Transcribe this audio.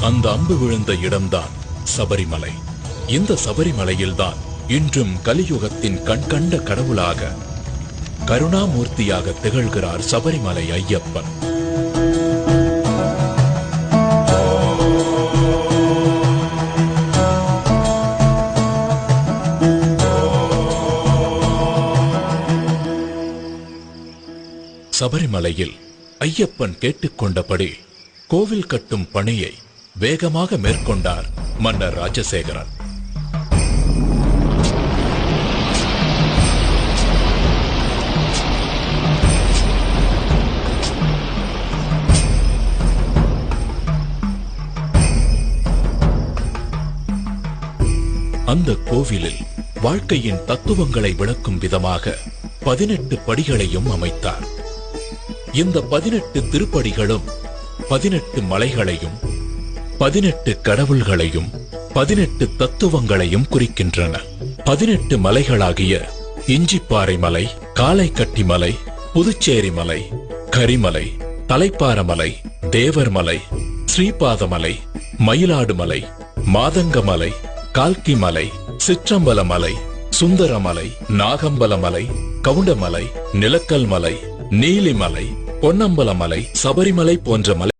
அந்த அம்பு விழுந்த இடம்தான் சபரிமலை. இந்த சபரிமலையில்தான் இன்றும் கலியுகத்தின் கண்கண்ட கடவுளாக கருணாமூர்த்தியாக திகழ்கிறார் சபரிமலை ஐயப்பன். சபரிமலையில் ஐயப்பன் கேட்டுக்கொண்டபடி கோவில் கட்டும் பணியை வேகமாக மேற்கொண்டார் மன்னர் ராஜசேகரன். அந்த கோவிலில் வாழ்க்கையின் தத்துவங்களை விளக்கும் விதமாக 18 படிகளையும் அமைத்தார். இந்த 18 திருப்படிகளும் 18 மலைகளையும் 18 கடவுள்களையும் 18 தத்துவங்களையும் குறிக்கின்றன. 18 மலைகளாகிய இஞ்சிப்பாறை மலை, காளைக்கட்டி மலை, புதுச்சேரி மலை, கரிமலை, தலைப்பாரமலை, தேவர்மலை, ஸ்ரீபாதமலை, மயிலாடுமலை, மாதங்கமலை, கால்கிமலை, சிற்றம்பலமலை, சுந்தரமலை, நாகம்பலமலை, கவுண்டமலை, நிலக்கல் மலை, நீலிமலை, பொன்னம்பலமலை, சபரிமலை போன்ற மலை